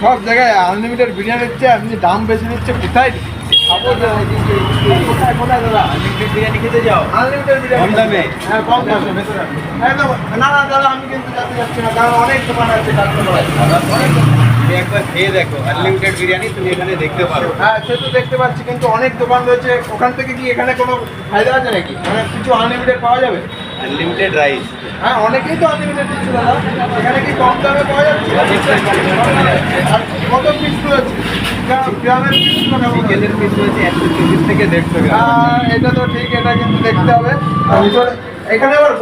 সব জায়গায় আনলিমিটেড বিরিয়ানি দিচ্ছে, আপনি দাম বেশি দিচ্ছে, কোথায় খাবো? কোথায় কোথায় দাদা আনলিমিটেড বিরিয়ানি খেতে যাও? আনলিমিটেড বিরিয়ানি কম দামে? হ্যাঁ কম দামে ভেতরে একদম। না না দাদা আমি কিন্তু যাতে যাচ্ছি না, কারণ অনেক দোকান আছে কাস্টমার। তুমি একবার খেয়ে দেখো, আনলিমিটেড বিরিয়ানি তুমি এখানে দেখতে পারো। হ্যাঁ সে তো দেখতে পাচ্ছি, কিন্তু অনেক দোকান রয়েছে, ওখান থেকে কি এখানে কোনো ফায়দা আছে নাকি? মানে কিছু আনলিমিটেড পাওয়া যাবে? Unlimited rice. হ্যাঁ অনেকেই তো আনলিমিটেড দিচ্ছে দাদা, এখানে কি কম দামে পাওয়া যাচ্ছে? আর কত পিস রয়েছে? গ্রামের পিস চিকেনের পিস রয়েছে 120 থেকে 150 গ্রাম। এটা তো ঠিক, এটা কিন্তু দেখতে হবে। আর ভিতরে এখানে আবার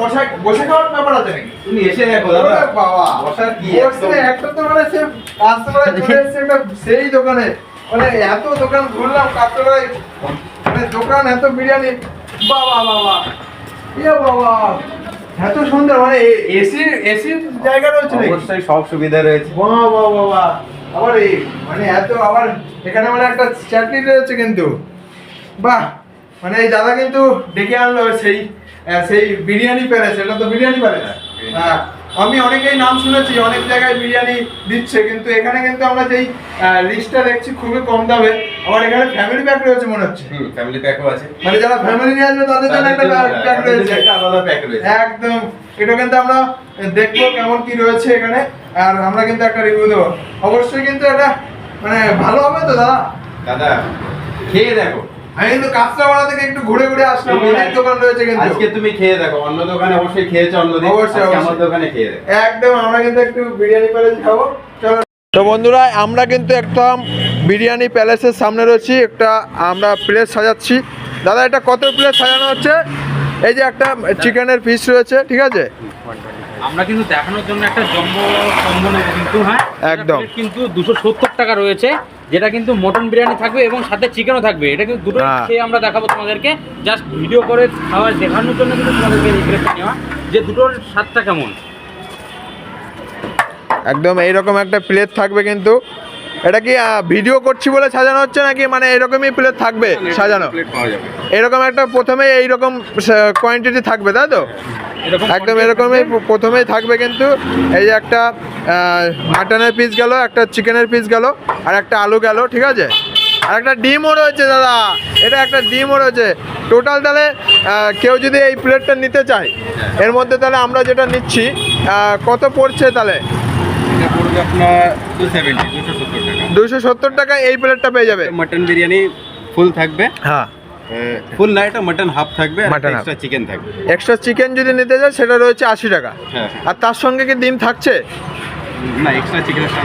বসে খাওয়ার ব্যাপার আছে নাকি? তুমি এসে দেখো দাদা। ওরে বাবা, বসার কি বসে একটা তো মানে সে কাস্টমার চলে এসেছে একটা সেই দোকানে, মানে এত দোকান ঘুরলাম কাস্টমার, মানে দোকান এত বিরিয়ানি, বাবা বাবা ইয়ে বাবা, এত সুন্দর, মানে এসির জায়গা রয়েছে নাকি? অবশ্যই সব সুবিধা রয়েছে। বাহ বাহ বাবা, আবার এই মানে এত, আবার এখানে মানে একটা চাটনি রয়েছে কিন্তু, বাহ, মানে এই দাদা কিন্তু ডেকে আনলো সেই সেই বিরিয়ানি প্যালেস। এটা তো বিরিয়ানি প্যালেস। হ্যাঁ আমি অনেকেই নাম শুনেছি, অনেক জায়গায় বিরিয়ানি দিচ্ছে, কিন্তু এখানে কিন্তু আমরা যেই লিস্টটা দেখছি খুবই কম দামে। আবার এখানে ফ্যামিলি প্যাক রয়েছে মনে হচ্ছে, ফ্যামিলি প্যাকও আছে। মানে যারা ফ্যামিলি নিয়ে আসবে তাদের জন্য একটা প্যাক রয়েছে, একটা আলাদা প্যাক রয়েছে। একদম। এটা কিন্তু আমরা দেখবো কেমন কি রয়েছে এখানে, আর আমরা কিন্তু একটা রিভিউ দেবো অবশ্যই। কিন্তু এটা মানে ভালো হবে তো দাদা? দাদা খেয়ে দেখো। আমি কিন্তু কাঁচরাপাড়া থেকে একটু ঘুরে ঘুরে আসলাম, অনেক দোকান রয়েছে কিন্তু। আজকে তুমি খেয়ে দেখো, অন্য দোকানে অবশ্যই খেয়েছো, অন্যদিন অবশ্যই, আজকে আমার অবশ্যই। দোকানে খেয়ে দেখো। একদম, আমরা কিন্তু একটু বিরিয়ানি প্যালেস খাবো, চলো। তো বন্ধুরা আমরা কিন্তু একদম বিরিয়ানি প্যালেসের সামনে রয়েছি, একটা আমরা প্লেট সাজাচ্ছি। দাদা এটা কত প্লেট সাজানো হচ্ছে? এই যে একটা চিকেনের পিস রয়েছে, ঠিক আছে? আমরা কিন্তু দেখানোর জন্য একটা জম্বো কম্বো নেবো কিন্তু, হ্যাঁ একদম। এটা কিন্তু 270 টাকা রয়েছে, যেটা কিন্তু মটন বিরিয়ানি থাকবে এবং সাথে চিকেনও থাকবে। এটা কিন্তু দুটো হ্যাঁ। খেয়ে আমরা দেখাবো তোমাদেরকে, জাস্ট ভিডিও করে খাওয়া দেখানোর জন্য কিন্তু তোমাদেরকে এই প্লেটটা নেওয়া, যে দুটোর স্বাদটা কেমন। একদম এইরকম একটা প্লেট থাকবে কিন্তু। এটা কি ভিডিও করছি বলে সাজানো হচ্ছে নাকি মানে এরকমই প্লেট থাকবে সাজানো? প্লেট পাওয়া যাবে। এরকম একটা প্রথমে এইরকম কোয়ান্টিটি থাকবে, তাই তো? এরকম একদম এরকমই প্রথমেই থাকবে কিন্তু। এই যে একটা মাটনের পিস গেল, একটা চিকেনের পিস গেল, আর একটা আলু গেল, ঠিক আছে? আর একটা ডিমও রয়েছে দাদা, এটা একটা ডিমও রয়েছে। টোটাল তাহলে কেউ যদি এই প্লেটটা নিতে চায়, এর মধ্যে তাহলে আমরা যেটা নিচ্ছি কত পড়ছে তাহলে? এটা পড়বে আপনার 270 টাকা। 270 টাকা এই প্লেটটা পেয়ে যাবে। মটন বিরিয়ানি ফুল থাকবে, হ্যাঁ ফুল না, এটা মটন হাফ থাকবে, Mutton half। এক্সট্রা চিকেন থাকবে। এক্সট্রা চিকেন যদি নিতে চায় সেটা রয়েছে 80 টাকা। হ্যাঁ। আর তার সঙ্গে কি ডিম থাকছে? না, এক্সট্রা চিকেনের